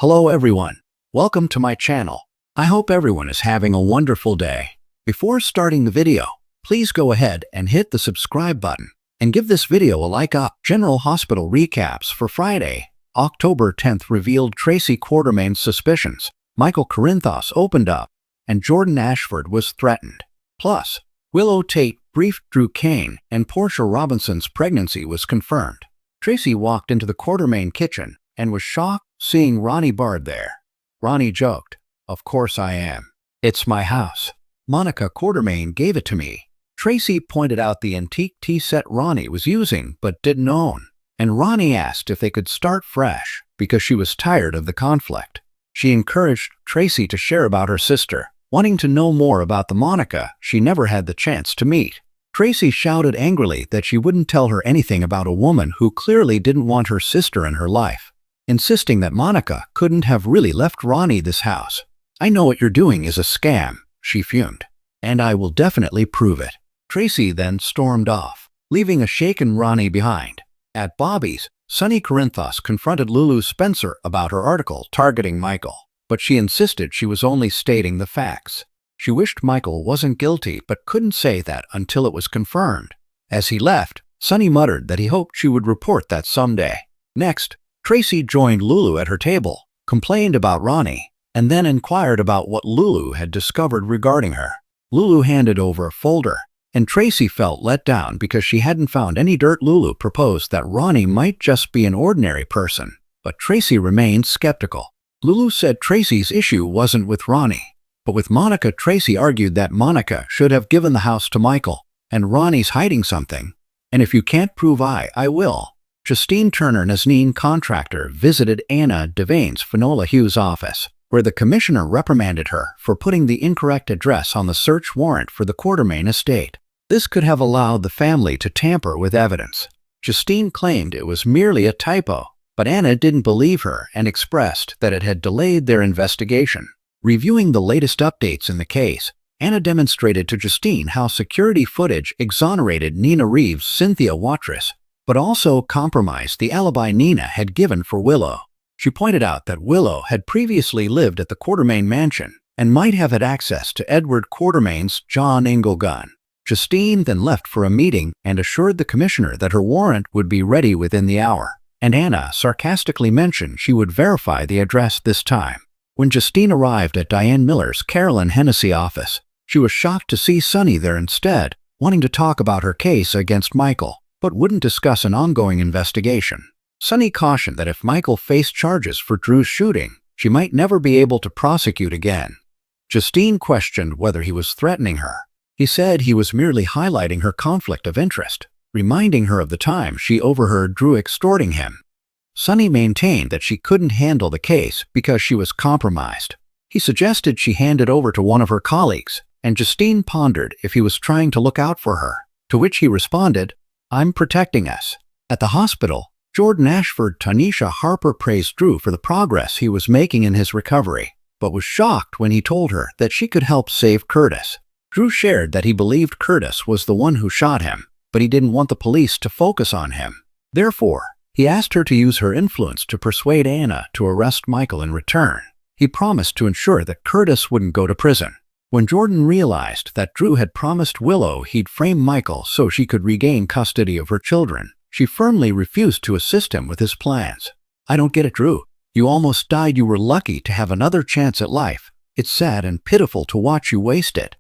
Hello everyone, welcome to my channel. I hope everyone is having a wonderful day. Before starting the video, please go ahead and hit the subscribe button and give this video a like up. General Hospital recaps for Friday, October 10th revealed Tracy Quartermain's suspicions. Michael Corinthos opened up and Jordan Ashford was threatened. Plus, Willow Tate briefed Drew Kane and Portia Robinson's pregnancy was confirmed. Tracy walked into the Quartermain kitchen and was shocked seeing Ronnie Bard there. Ronnie joked, "Of course I am. It's my house. Monica Quartermain gave it to me." Tracy pointed out the antique tea set Ronnie was using but didn't own, and Ronnie asked if they could start fresh because she was tired of the conflict. She encouraged Tracy to share about her sister, wanting to know more about the Monica she never had the chance to meet. Tracy shouted angrily that she wouldn't tell her anything about a woman who clearly didn't want her sister in her life, insisting that Monica couldn't have really left Ronnie this house. "I know what you're doing is a scam," she fumed, "and I will definitely prove it." Tracy then stormed off, leaving a shaken Ronnie behind. At Bobby's, Sonny Corinthos confronted Lulu Spencer about her article targeting Michael, but she insisted she was only stating the facts. She wished Michael wasn't guilty but couldn't say that until it was confirmed. As he left, Sonny muttered that he hoped she would report that someday. Next, Tracy joined Lulu at her table, complained about Ronnie, and then inquired about what Lulu had discovered regarding her. Lulu handed over a folder, and Tracy felt let down because she hadn't found any dirt. Lulu proposed that Ronnie might just be an ordinary person, but Tracy remained skeptical. Lulu said Tracy's issue wasn't with Ronnie, but with Monica. Tracy argued that Monica should have given the house to Michael, and Ronnie's hiding something. "And if you can't prove I will." Justine Turner, Nazneen contractor, visited Anna Devane's Finola Hughes office, where the commissioner reprimanded her for putting the incorrect address on the search warrant for the Quartermain estate. This could have allowed the family to tamper with evidence. Justine claimed it was merely a typo, but Anna didn't believe her and expressed that it had delayed their investigation. Reviewing the latest updates in the case, Anna demonstrated to Justine how security footage exonerated Nina Reeves' Cynthia Watrous, but also compromised the alibi Nina had given for Willow. She pointed out that Willow had previously lived at the Quartermain mansion and might have had access to Edward Quartermain's John Ingle gun. Justine then left for a meeting and assured the commissioner that her warrant would be ready within the hour, and Anna sarcastically mentioned she would verify the address this time. When Justine arrived at Diane Miller's Carolyn Hennessy office, she was shocked to see Sonny there instead, wanting to talk about her case against Michael, but wouldn't discuss an ongoing investigation. Sonny cautioned that if Michael faced charges for Drew's shooting, she might never be able to prosecute again. Justine questioned whether he was threatening her. He said he was merely highlighting her conflict of interest, reminding her of the time she overheard Drew extorting him. Sonny maintained that she couldn't handle the case because she was compromised. He suggested she hand it over to one of her colleagues, and Justine pondered if he was trying to look out for her, to which he responded, "I'm protecting us." At the hospital, Jordan Ashford Tanisha Harper praised Drew for the progress he was making in his recovery, but was shocked when he told her that she could help save Curtis. Drew shared that he believed Curtis was the one who shot him, but he didn't want the police to focus on him. Therefore, he asked her to use her influence to persuade Anna to arrest Michael in return. He promised to ensure that Curtis wouldn't go to prison. When Jordan realized that Drew had promised Willow he'd frame Michael so she could regain custody of her children, she firmly refused to assist him with his plans. "I don't get it, Drew. You almost died. You were lucky to have another chance at life. It's sad and pitiful to watch you waste it."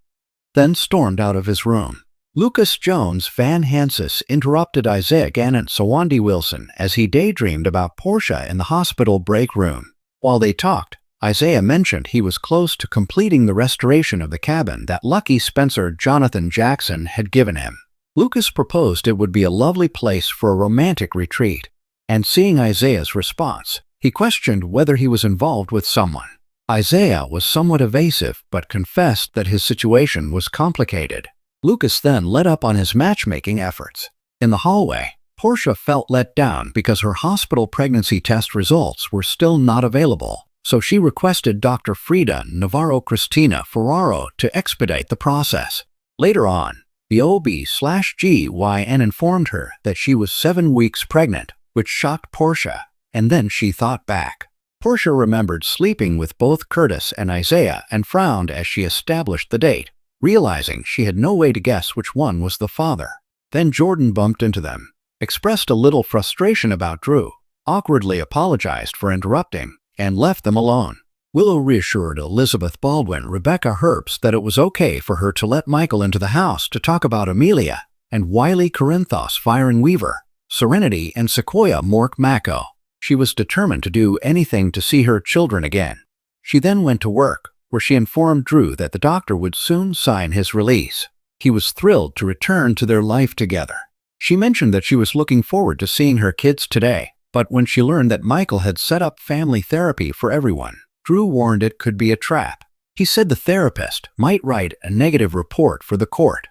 Then stormed out of his room. Lucas Jones Van Hansis interrupted Isaiah Gannett Sawandi Wilson as he daydreamed about Portia in the hospital break room. While they talked, Isaiah mentioned he was close to completing the restoration of the cabin that lucky Spencer Jonathan Jackson had given him. Lucas proposed it would be a lovely place for a romantic retreat, and seeing Isaiah's response, he questioned whether he was involved with someone. Isaiah was somewhat evasive but confessed that his situation was complicated. Lucas then let up on his matchmaking efforts. In the hallway, Portia felt let down because her hospital pregnancy test results were still not available, so she requested Dr. Frida Navarro Cristina Ferraro to expedite the process. Later on, the OB/GYN informed her that she was 7 weeks pregnant, which shocked Portia, and then she thought back. Portia remembered sleeping with both Curtis and Isaiah and frowned as she established the date, realizing she had no way to guess which one was the father. Then Jordan bumped into them, expressed a little frustration about Drew, awkwardly apologized for interrupting, and left them alone. Willow reassured Elizabeth Baldwin, Rebecca Herbst, that it was okay for her to let Michael into the house to talk about Amelia and Wiley Corinthos Firing Weaver, Serenity and Sequoia Mork Mako. She was determined to do anything to see her children again. She then went to work, where she informed Drew that the doctor would soon sign his release. He was thrilled to return to their life together. She mentioned that she was looking forward to seeing her kids today, but when she learned that Michael had set up family therapy for everyone, Drew warned it could be a trap. He said the therapist might write a negative report for the court.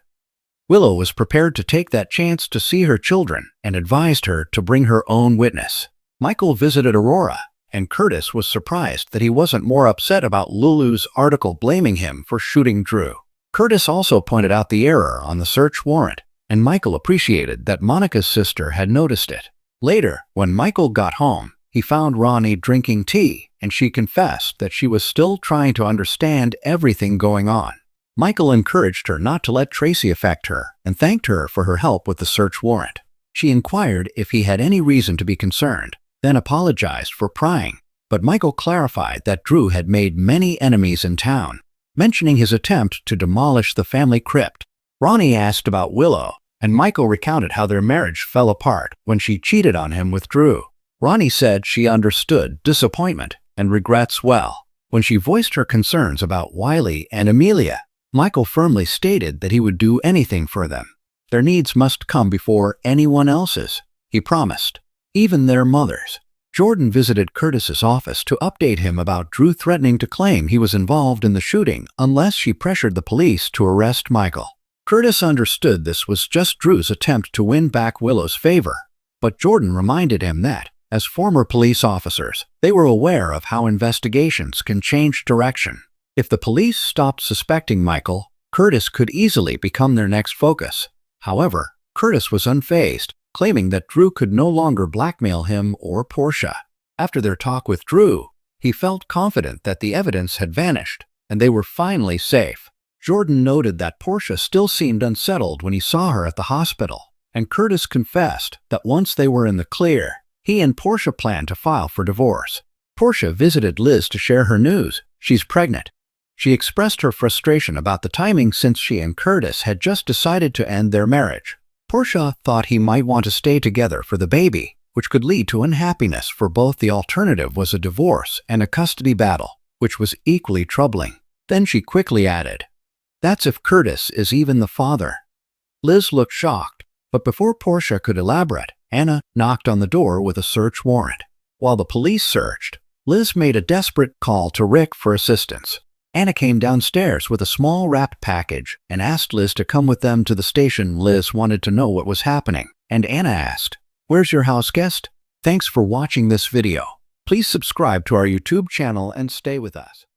Willow was prepared to take that chance to see her children and advised her to bring her own witness. Michael visited Aurora, and Curtis was surprised that he wasn't more upset about Lulu's article blaming him for shooting Drew. Curtis also pointed out the error on the search warrant, and Michael appreciated that Monica's sister had noticed it. Later, when Michael got home, he found Ronnie drinking tea, and she confessed that she was still trying to understand everything going on. Michael encouraged her not to let Tracy affect her and thanked her for her help with the search warrant. She inquired if he had any reason to be concerned, then apologized for prying, but Michael clarified that Drew had made many enemies in town, mentioning his attempt to demolish the family crypt. Ronnie asked about Willow, and Michael recounted how their marriage fell apart when she cheated on him with Drew. Ronnie said she understood disappointment and regrets well. When she voiced her concerns about Wiley and Amelia, Michael firmly stated that he would do anything for them. Their needs must come before anyone else's, he promised, even their mothers. Jordan visited Curtis's office to update him about Drew threatening to claim he was involved in the shooting unless she pressured the police to arrest Michael. Curtis understood this was just Drew's attempt to win back Willow's favor, but Jordan reminded him that, as former police officers, they were aware of how investigations can change direction. If the police stopped suspecting Michael, Curtis could easily become their next focus. However, Curtis was unfazed, claiming that Drew could no longer blackmail him or Portia. After their talk with Drew, he felt confident that the evidence had vanished, and they were finally safe. Jordan noted that Portia still seemed unsettled when he saw her at the hospital, and Curtis confessed that once they were in the clear, he and Portia planned to file for divorce. Portia visited Liz to share her news. She's pregnant. She expressed her frustration about the timing since she and Curtis had just decided to end their marriage. Portia thought he might want to stay together for the baby, which could lead to unhappiness for both. The alternative was a divorce and a custody battle, which was equally troubling. Then she quickly added, "That's if Curtis is even the father." Liz looked shocked, but before Portia could elaborate, Anna knocked on the door with a search warrant. While the police searched, Liz made a desperate call to Rick for assistance. Anna came downstairs with a small wrapped package and asked Liz to come with them to the station. Liz wanted to know what was happening, and Anna asked, "Where's your house guest?" Thanks for watching this video. Please subscribe to our YouTube channel and stay with us.